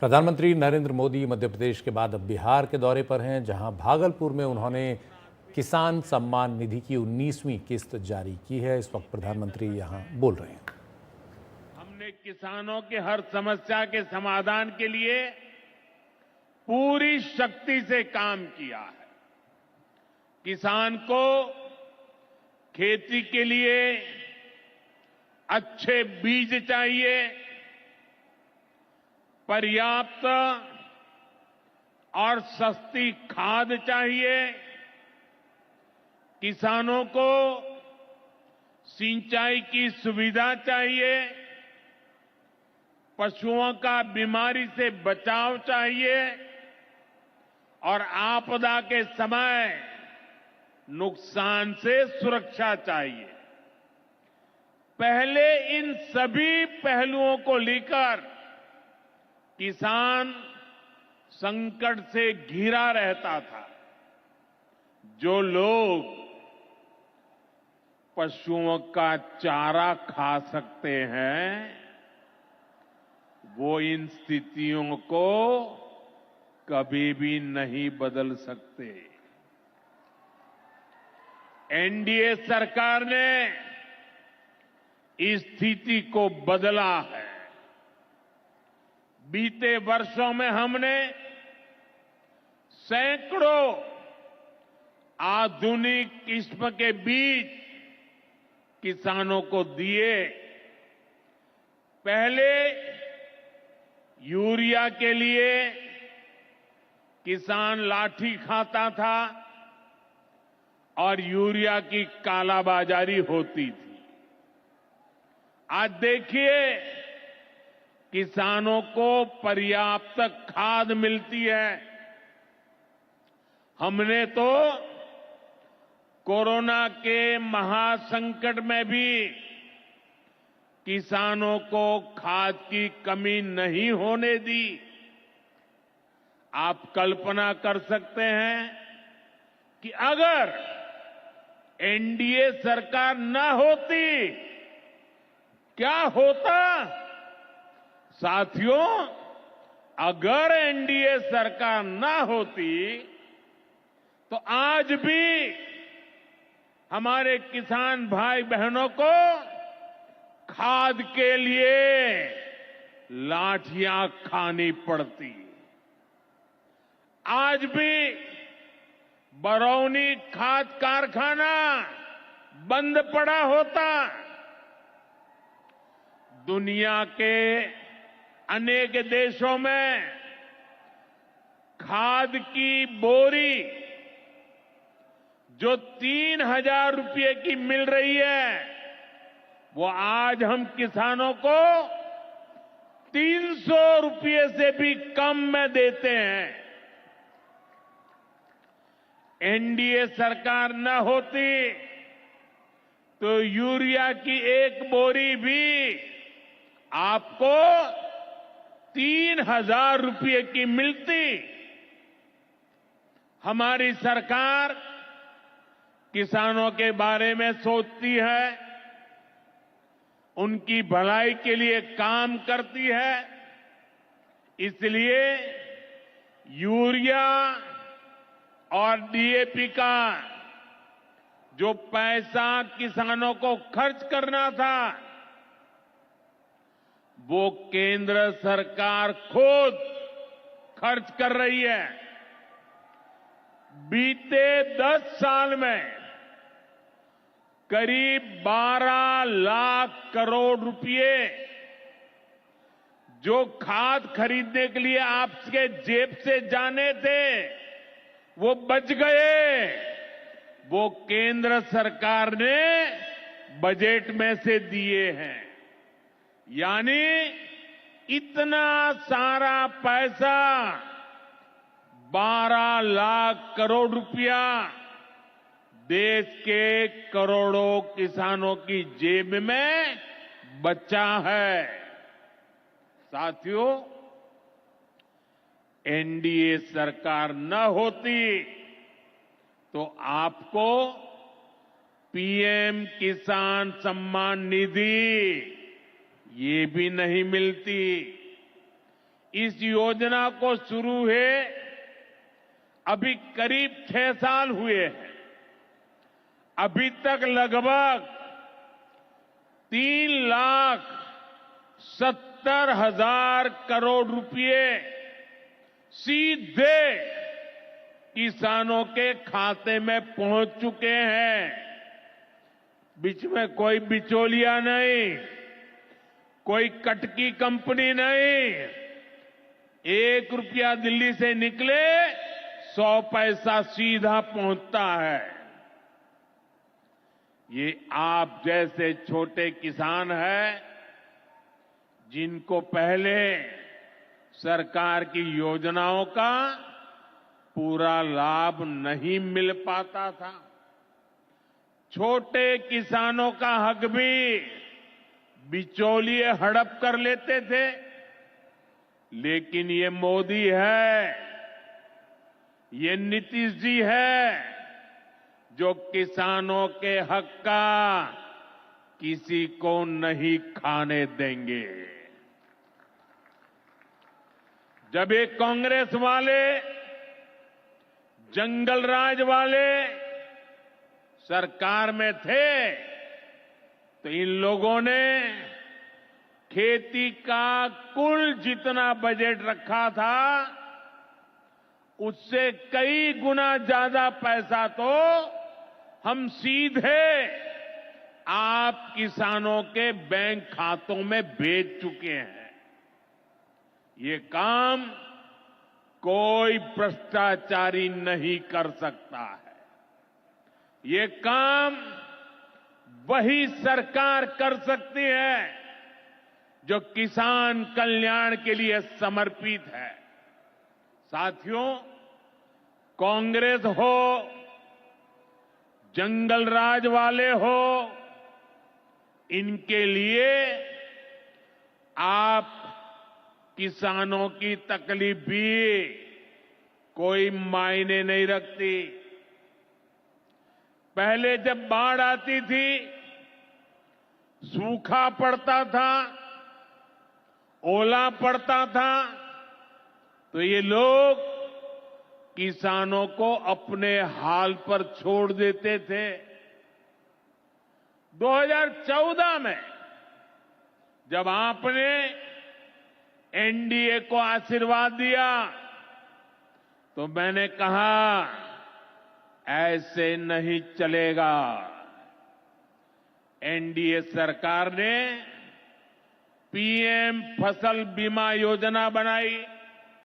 प्रधानमंत्री नरेंद्र मोदी मध्य प्रदेश के बाद अब बिहार के दौरे पर हैं, जहां भागलपुर में उन्होंने किसान सम्मान निधि की 19वीं किस्त जारी की है। इस वक्त प्रधानमंत्री यहां बोल रहे हैं। हमने किसानों के हर समस्या के समाधान के लिए पूरी शक्ति से काम किया है। किसान को खेती के लिए अच्छे बीज चाहिए, पर्याप्त और सस्ती खाद चाहिए, किसानों को सिंचाई की सुविधा चाहिए, पशुओं का बीमारी से बचाव चाहिए और आपदा के समय नुकसान से सुरक्षा चाहिए। पहले इन सभी पहलुओं को लेकर किसान संकट से घिरा रहता था। जो लोग पशुओं का चारा खा सकते हैं, वो इन स्थितियों को कभी भी नहीं बदल सकते। एनडीए सरकार ने इस स्थिति को बदला है। बीते वर्षों में हमने सैकड़ों आधुनिक किस्म के बीज किसानों को दिए। पहले यूरिया के लिए किसान लाठी खाता था और यूरिया की कालाबाजारी होती थी। आज देखिए, किसानों को पर्याप्त खाद मिलती है। हमने तो कोरोना के महासंकट में भी किसानों को खाद की कमी नहीं होने दी। आप कल्पना कर सकते हैं कि अगर एनडीए सरकार न होती, क्या होता? साथियों, अगर एनडीए सरकार न होती तो आज भी हमारे किसान भाई बहनों को खाद के लिए लाठियां खानी पड़ती। आज भी बरौनी खाद कारखाना बंद पड़ा होता। दुनिया के अनेक देशों में खाद की बोरी जो 3,000 रुपये की मिल रही है, वो आज हम किसानों को 300 रुपये से भी कम में देते हैं। एनडीए सरकार न होती तो यूरिया की एक बोरी भी आपको 3,000 रुपये की मिलती। हमारी सरकार किसानों के बारे में सोचती है, उनकी भलाई के लिए काम करती है। इसलिए यूरिया और डीएपी का जो पैसा किसानों को खर्च करना था, वो केंद्र सरकार खुद खर्च कर रही है। बीते 10 साल में करीब 12 लाख करोड़ रुपए जो खाद खरीदने के लिए आपके जेब से जाने थे, वो बच गए। वो केंद्र सरकार ने बजट में से दिए हैं। यानी इतना सारा पैसा, 12 लाख करोड़ रुपया देश के करोड़ों किसानों की जेब में बचा है। साथियों, एनडीए सरकार न होती तो आपको पीएम किसान सम्मान निधि ये भी नहीं मिलती। इस योजना को शुरू हुए अभी करीब 6 साल हुए हैं। अभी तक लगभग 3,70,000 करोड़ रुपए सीधे किसानों के खाते में पहुंच चुके हैं। बीच में कोई बिचौलिया नहीं, कोई कटकी कंपनी नहीं। 1 रुपया दिल्ली से निकले 100 पैसा सीधा पहुंचता है। ये आप जैसे छोटे किसान हैं जिनको पहले सरकार की योजनाओं का पूरा लाभ नहीं मिल पाता था। छोटे किसानों का हक भी बिचौलिए हड़प कर लेते थे। लेकिन ये मोदी है, ये नीतीश जी है जो किसानों के हक का किसी को नहीं खाने देंगे। जब ये कांग्रेस वाले, जंगल राज वाले सरकार में थे तो इन लोगों ने खेती का कुल जितना बजट रखा था उससे कई गुना ज्यादा पैसा तो हम सीधे आप किसानों के बैंक खातों में भेज चुके हैं। ये काम कोई भ्रष्टाचारी नहीं कर सकता है। ये काम वही सरकार कर सकती है जो किसान कल्याण के लिए समर्पित है। साथियों, कांग्रेस हो, जंगल राज वाले हो, इनके लिए आप किसानों की तकलीफ भी कोई मायने नहीं रखती। पहले जब बाढ़ आती थी, सूखा पड़ता था, ओला पड़ता था, तो ये लोग किसानों को अपने हाल पर छोड़ देते थे। 2014 में जब आपने एनडीए को आशीर्वाद दिया तो मैंने कहा ऐसे नहीं चलेगा। एनडीए सरकार ने पीएम फसल बीमा योजना बनाई।